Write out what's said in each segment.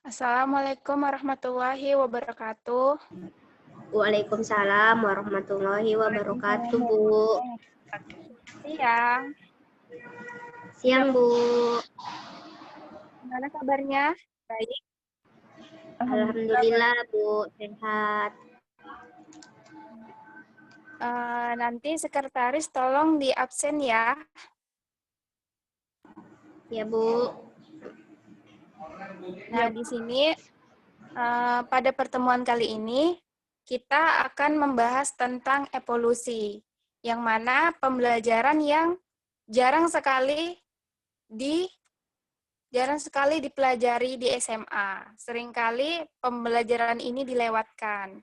Assalamualaikum warahmatullahi wabarakatuh. Waalaikumsalam warahmatullahi wabarakatuh, Bu. Siang, Siang, Bu. gimana kabarnya? Baik. Alhamdulillah, Bu. Sehat. Nanti sekretaris tolong di absen ya. Ya, Bu. Nah, di sini pada pertemuan kali ini kita akan membahas tentang evolusi, yang mana pembelajaran yang jarang sekali dipelajari di SMA. Seringkali pembelajaran ini dilewatkan.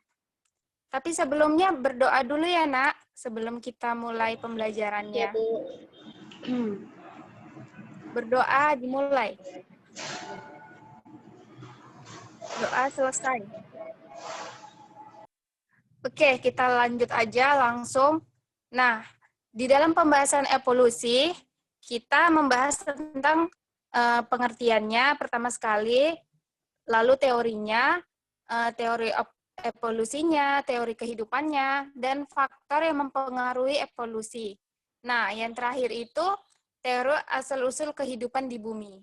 Tapi sebelumnya berdoa dulu ya, Nak, sebelum kita mulai pembelajarannya. Ya, Bu. Berdoa dimulai. Doa selesai. Oke, kita lanjut aja langsung. Nah, di dalam pembahasan evolusi, kita membahas tentang pengertiannya pertama sekali, lalu teorinya, teori evolusinya, teori kehidupannya, dan faktor yang mempengaruhi evolusi. Nah, yang terakhir itu teori asal-usul kehidupan di bumi.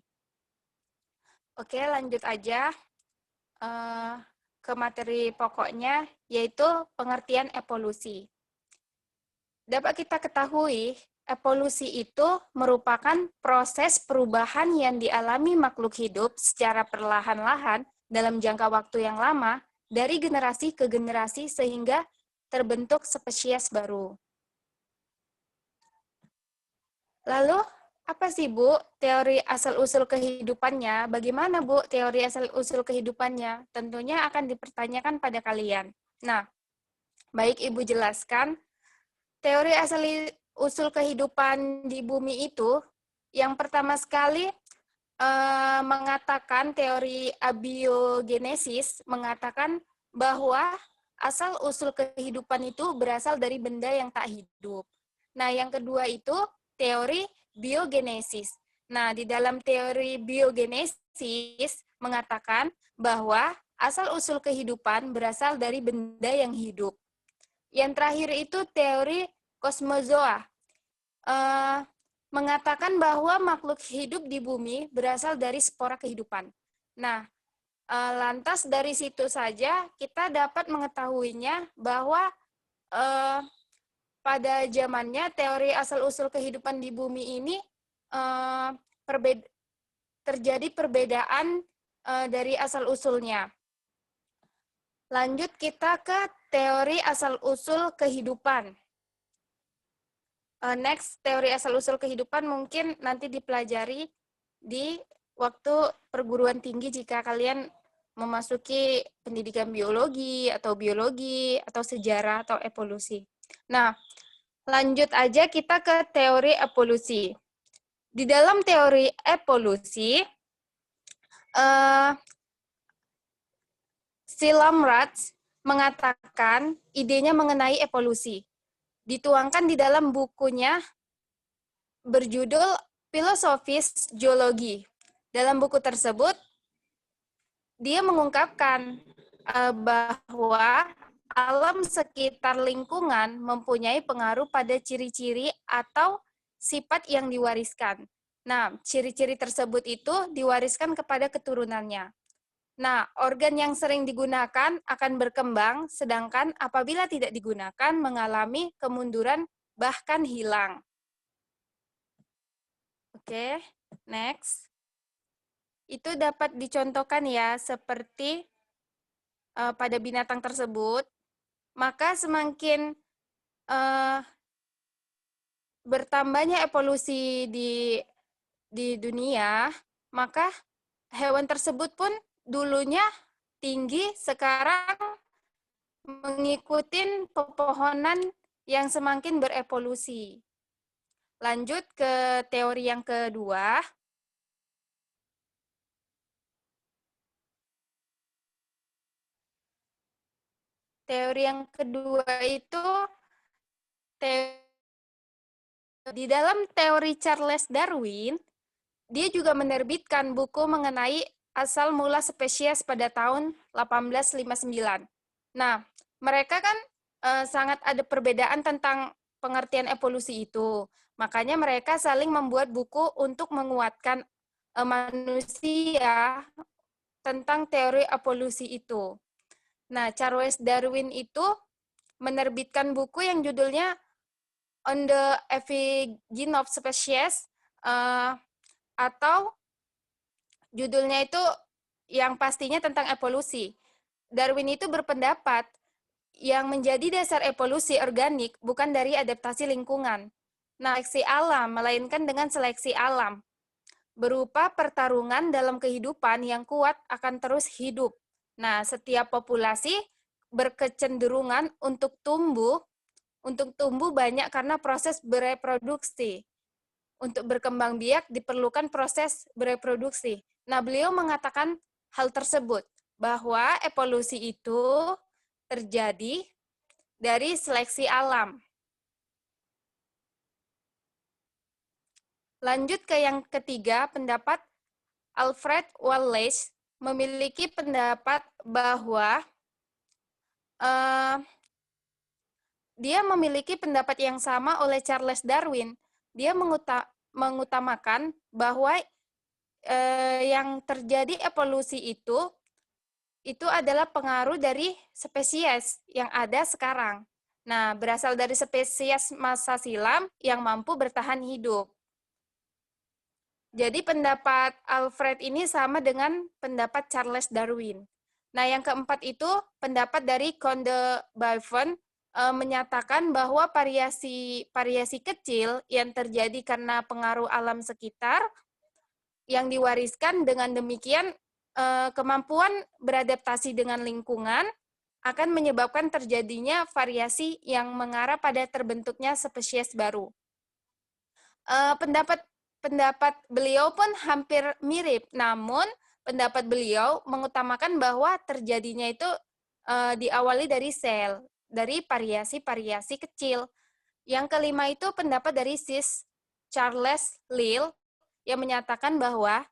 Oke, lanjut aja ke materi pokoknya, yaitu pengertian evolusi. Dapat kita ketahui, evolusi itu merupakan proses perubahan yang dialami makhluk hidup secara perlahan-lahan dalam jangka waktu yang lama, dari generasi ke generasi sehingga terbentuk spesies baru. Lalu, apa sih, Bu, teori asal-usul kehidupannya? Bagaimana, Bu, teori asal-usul kehidupannya? Tentunya akan dipertanyakan pada kalian. Nah, baik Ibu jelaskan, teori asal-usul kehidupan di bumi itu, yang pertama sekali mengatakan teori abiogenesis, mengatakan bahwa asal-usul kehidupan itu berasal dari benda yang tak hidup. Nah, yang kedua itu teori biogenesis. Nah, di dalam teori biogenesis mengatakan bahwa asal-usul kehidupan berasal dari benda yang hidup. Yang terakhir itu teori kosmozoa. Mengatakan bahwa makhluk hidup di bumi berasal dari spora kehidupan. Nah, lantas dari situ saja kita dapat mengetahuinya bahwa pada zamannya teori asal-usul kehidupan di bumi ini terjadi perbedaan dari asal-usulnya. Lanjut kita ke teori asal-usul kehidupan. Next, teori asal-usul kehidupan mungkin nanti dipelajari di waktu perguruan tinggi jika kalian memasuki pendidikan biologi, atau sejarah, atau evolusi. Nah, lanjut aja kita ke teori evolusi. Di dalam teori evolusi, Shillhamratz mengatakan idenya mengenai evolusi. Dituangkan di dalam bukunya berjudul Filosofis Geologi. Dalam buku tersebut, dia mengungkapkan bahwa alam sekitar lingkungan mempunyai pengaruh pada ciri-ciri atau sifat yang diwariskan. Nah, ciri-ciri tersebut itu diwariskan kepada keturunannya. Nah, organ yang sering digunakan akan berkembang, sedangkan apabila tidak digunakan mengalami kemunduran bahkan hilang. Oke, next. Itu dapat dicontohkan ya, seperti pada binatang tersebut, maka semakin bertambahnya evolusi di dunia, maka hewan tersebut pun dulunya tinggi, sekarang mengikuti pepohonan yang semakin berevolusi. Lanjut ke teori yang kedua. Teori yang kedua itu di dalam teori Charles Darwin, dia juga menerbitkan buku mengenai asal mula spesies pada tahun 1859. Nah, mereka kan sangat ada perbedaan tentang pengertian evolusi itu. Makanya mereka saling membuat buku untuk menguatkan manusia tentang teori evolusi itu. Nah, Charles Darwin itu menerbitkan buku yang judulnya On the Origin of Species, atau judulnya itu yang pastinya tentang evolusi. Darwin itu berpendapat yang menjadi dasar evolusi organik bukan dari adaptasi lingkungan, seleksi alam, melainkan dengan seleksi alam. Berupa pertarungan dalam kehidupan yang kuat akan terus hidup. Nah, setiap populasi berkecenderungan untuk tumbuh banyak karena proses bereproduksi. Untuk berkembang biak diperlukan proses bereproduksi. Nah, beliau mengatakan hal tersebut, bahwa evolusi itu terjadi dari seleksi alam. Lanjut ke yang ketiga, pendapat Alfred Wallace memiliki pendapat bahwa dia memiliki pendapat yang sama oleh Charles Darwin. Dia mengutamakan bahwa yang terjadi evolusi itu adalah pengaruh dari spesies yang ada sekarang. Nah, berasal dari spesies masa silam yang mampu bertahan hidup. Jadi pendapat Alfred ini sama dengan pendapat Charles Darwin. Nah, yang keempat itu pendapat dari Conde Balvin menyatakan bahwa variasi kecil yang terjadi karena pengaruh alam sekitar yang diwariskan, dengan demikian kemampuan beradaptasi dengan lingkungan akan menyebabkan terjadinya variasi yang mengarah pada terbentuknya spesies baru. Pendapat beliau pun hampir mirip, namun pendapat beliau mengutamakan bahwa terjadinya itu diawali dari sel, dari variasi-variasi kecil. Yang kelima itu pendapat dari Sir Charles Lyell yang menyatakan bahwa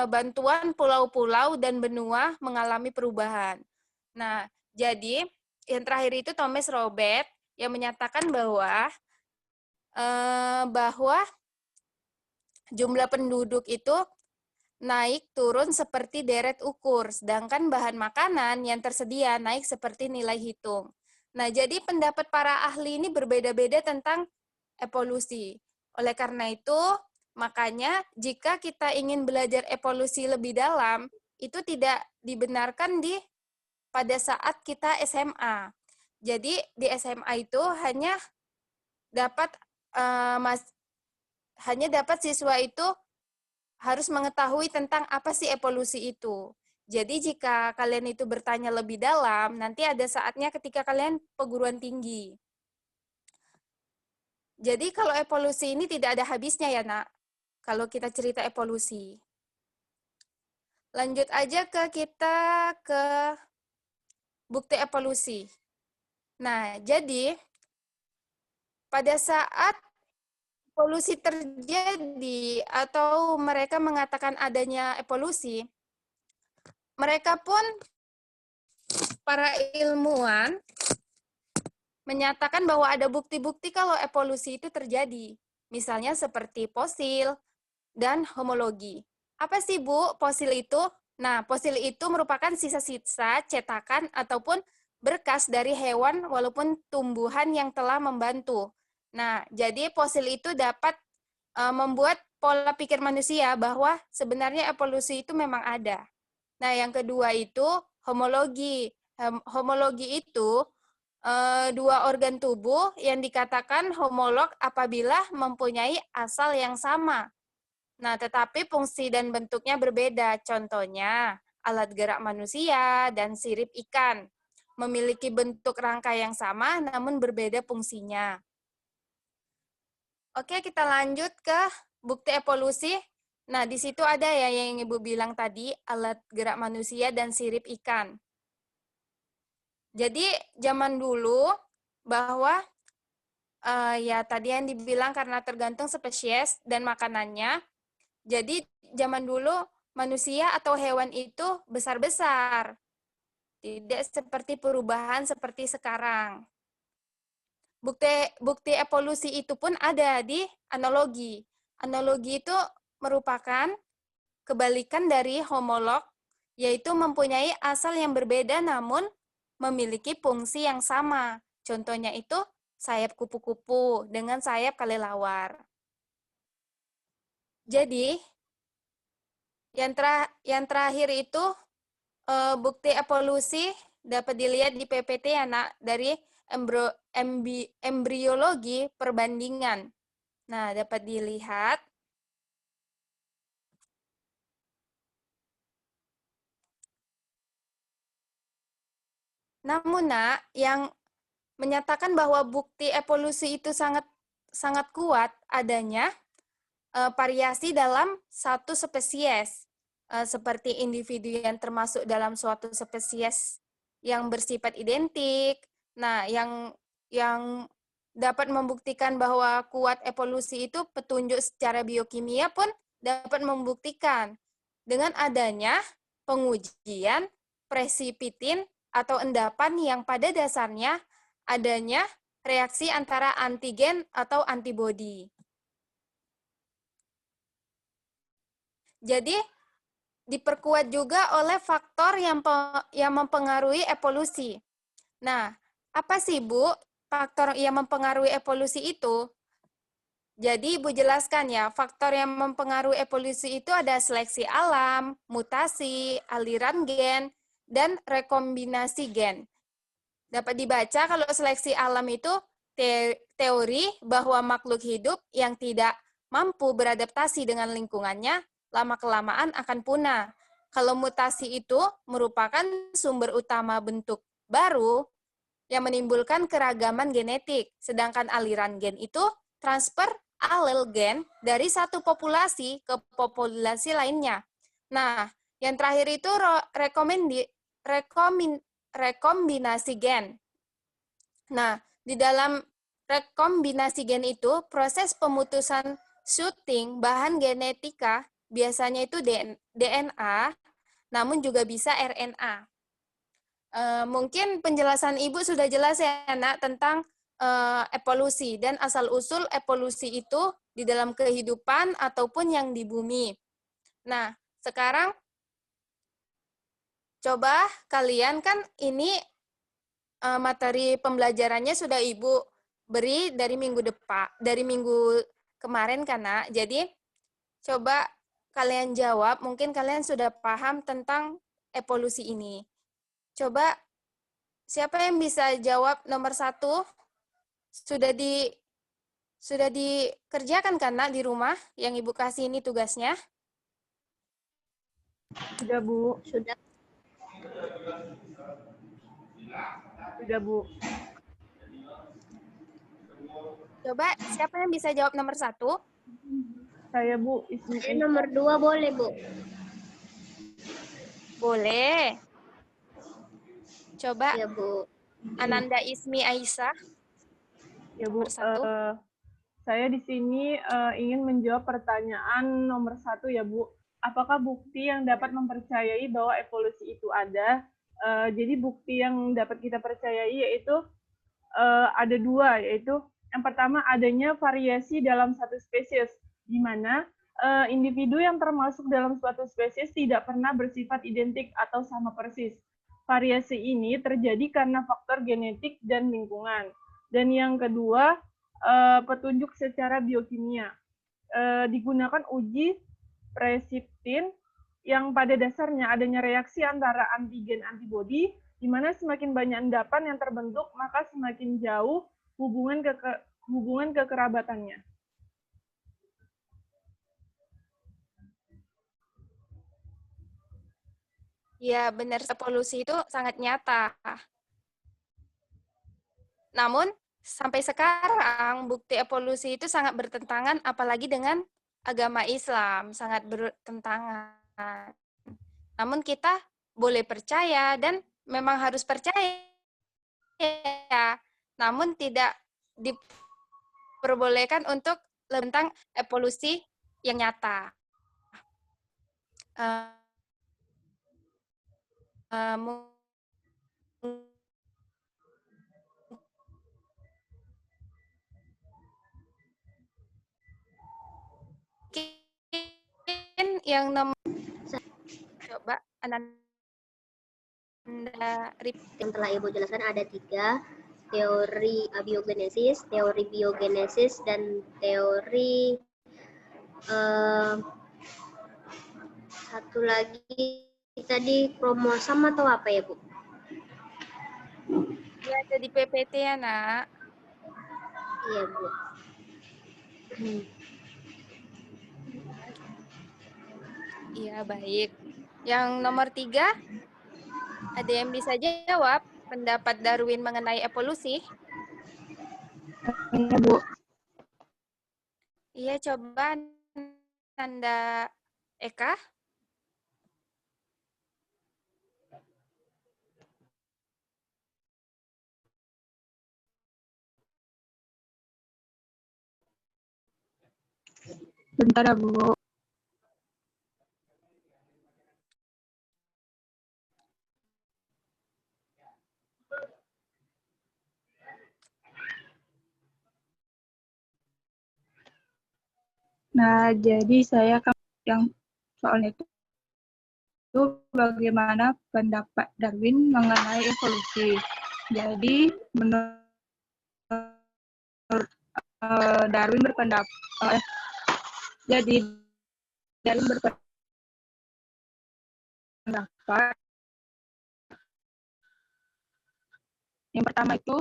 bantuan pulau-pulau dan benua mengalami perubahan. Nah, jadi yang terakhir itu Thomas Robert yang menyatakan bahwa jumlah penduduk itu naik turun seperti deret ukur, sedangkan bahan makanan yang tersedia naik seperti nilai hitung. Nah, jadi pendapat para ahli ini berbeda-beda tentang evolusi. Oleh karena itu, makanya jika kita ingin belajar evolusi lebih dalam, itu tidak dibenarkan pada saat kita SMA. Jadi di SMA itu hanya dapat siswa itu harus mengetahui tentang apa sih evolusi itu. Jadi jika kalian itu bertanya lebih dalam, nanti ada saatnya ketika kalian perguruan tinggi. Jadi kalau evolusi ini tidak ada habisnya ya, Nak. Kalau kita cerita evolusi. Lanjut aja kita ke bukti evolusi. Nah, jadi pada saat evolusi terjadi atau mereka mengatakan adanya evolusi, mereka pun para ilmuwan menyatakan bahwa ada bukti-bukti kalau evolusi itu terjadi. Misalnya seperti fosil dan homologi. Apa sih, Bu, fosil itu? Nah, fosil itu merupakan sisa-sisa cetakan ataupun berkas dari hewan walaupun tumbuhan yang telah membantu. Nah, jadi fosil itu dapat membuat pola pikir manusia bahwa sebenarnya evolusi itu memang ada. Nah, yang kedua itu homologi. Homologi itu dua organ tubuh yang dikatakan homolog apabila mempunyai asal yang sama. Nah, tetapi fungsi dan bentuknya berbeda. Contohnya, alat gerak manusia dan sirip ikan memiliki bentuk rangka yang sama namun berbeda fungsinya. Oke, kita lanjut ke bukti evolusi. Nah, di situ ada ya yang Ibu bilang tadi, alat gerak manusia dan sirip ikan. Jadi, zaman dulu bahwa ya tadi yang dibilang karena tergantung spesies dan makanannya. Jadi, zaman dulu manusia atau hewan itu besar-besar. Tidak seperti perubahan seperti sekarang. Bukti evolusi itu pun ada di analogi. Analogi itu merupakan kebalikan dari homolog, yaitu mempunyai asal yang berbeda namun memiliki fungsi yang sama. Contohnya itu sayap kupu-kupu dengan sayap kelelawar. Jadi, yang terakhir itu bukti evolusi dapat dilihat di PPT ya, Nak, dari embriologi perbandingan. Nah, dapat dilihat namun, Nak, yang menyatakan bahwa bukti evolusi itu sangat kuat adanya variasi dalam satu spesies, seperti individu yang termasuk dalam suatu spesies yang bersifat identik. Nah, yang dapat membuktikan bahwa kuat evolusi itu petunjuk secara biokimia pun dapat membuktikan dengan adanya pengujian presipitin atau endapan yang pada dasarnya adanya reaksi antara antigen atau antibodi. Jadi, diperkuat juga oleh faktor yang mempengaruhi evolusi. Nah, apa sih, Bu, faktor yang mempengaruhi evolusi itu? Jadi, Ibu jelaskan ya, faktor yang mempengaruhi evolusi itu ada seleksi alam, mutasi, aliran gen, dan rekombinasi gen. Dapat dibaca kalau seleksi alam itu teori bahwa makhluk hidup yang tidak mampu beradaptasi dengan lingkungannya lama-kelamaan akan punah. Kalau mutasi itu merupakan sumber utama bentuk baru yang menimbulkan keragaman genetik, sedangkan aliran gen itu transfer alel gen dari satu populasi ke populasi lainnya. Nah, yang terakhir itu rekombinasi gen. Nah, di dalam rekombinasi gen itu, proses pemutusan shooting bahan genetika biasanya itu DNA, namun juga bisa RNA. Mungkin penjelasan Ibu sudah jelas ya, Nak, tentang evolusi dan asal-usul evolusi itu di dalam kehidupan ataupun yang di bumi. Nah, sekarang coba kalian kan ini materi pembelajarannya sudah Ibu beri dari minggu kemarin kan, Nak. Jadi coba kalian jawab, mungkin kalian sudah paham tentang evolusi ini. Coba siapa yang bisa jawab nomor 1? Sudah dikerjakan kan, Nak, di rumah yang Ibu kasih ini tugasnya? Sudah, Bu. Sudah. Sudah, Bu. Coba siapa yang bisa jawab nomor 1? Saya, Bu. Ismi Nomor 2 boleh, Bu. Boleh. Coba Ya, Bu. Ananda Ismi Aisyah. Ya, Bu. Nomor 1. Saya di sini ingin menjawab pertanyaan nomor 1 ya, Bu. Apakah bukti yang dapat mempercayai bahwa evolusi itu ada? Jadi bukti yang dapat kita percayai yaitu ada 2, yaitu yang pertama adanya variasi dalam satu spesies, di mana individu yang termasuk dalam suatu spesies tidak pernah bersifat identik atau sama persis. Variasi ini terjadi karena faktor genetik dan lingkungan. Dan yang kedua, petunjuk secara biokimia. Digunakan uji presiptin yang pada dasarnya adanya reaksi antara antigen antibodi, di mana semakin banyak endapan yang terbentuk, maka semakin jauh hubungan kekerabatannya. Ya, benar, evolusi itu sangat nyata. Namun, sampai sekarang bukti evolusi itu sangat bertentangan, apalagi dengan agama Islam, sangat bertentangan. Namun kita boleh percaya dan memang harus percaya, namun tidak diperbolehkan untuk tentang evolusi yang nyata. eh, eh, mungkin yang nomor coba Ananda Yang telah Ibu jelaskan ada 3, teori abiogenesis, teori biogenesis, dan teori satu lagi tadi kromosom atau apa ya, Bu? ya jadi PPT ya, Nak. Iya, Bu. Iya, baik. Yang nomor 3, ada yang bisa jawab pendapat Darwin mengenai evolusi? Iya, Bu. Iya, coba Nanda Eka. Bentar ya, Bu. Nah, jadi saya yang soalnya itu bagaimana pendapat Darwin mengenai evolusi. Jadi menurut Darwin berpendapat, jadi Darwin berpendapat yang pertama itu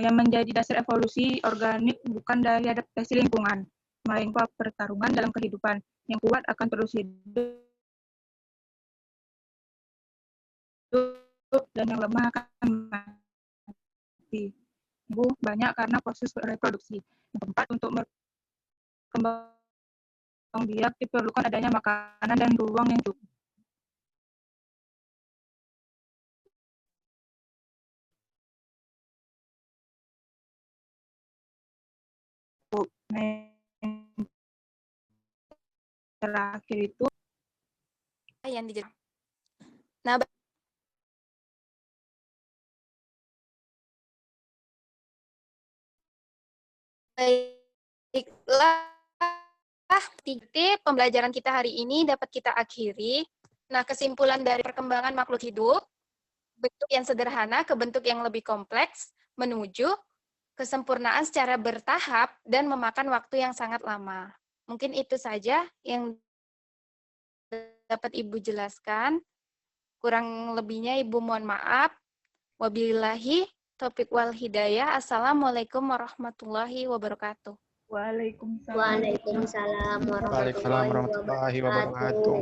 yang menjadi dasar evolusi organik bukan dari adaptasi lingkungan, melainkan pertarungan dalam kehidupan. Yang kuat akan terus hidup dan yang lemah akan mati. Bu, banyak karena proses reproduksi. Yang keempat, untuk berkembang biak diperlukan adanya makanan dan ruang yang cukup. Nah, yang terakhir itu Yang dijelaskan. Nah, baiklah, pembelajaran kita hari ini dapat kita akhiri. Nah, kesimpulan dari perkembangan makhluk hidup, bentuk yang sederhana ke bentuk yang lebih kompleks, menuju kesempurnaan secara bertahap dan memakan waktu yang sangat lama. Mungkin itu saja yang dapat Ibu jelaskan. Kurang lebihnya Ibu mohon maaf. Wabillahi taufiq wal hidayah. Assalamualaikum warahmatullahi wabarakatuh. Waalaikumsalam. Waalaikumsalam warahmatullahi wabarakatuh.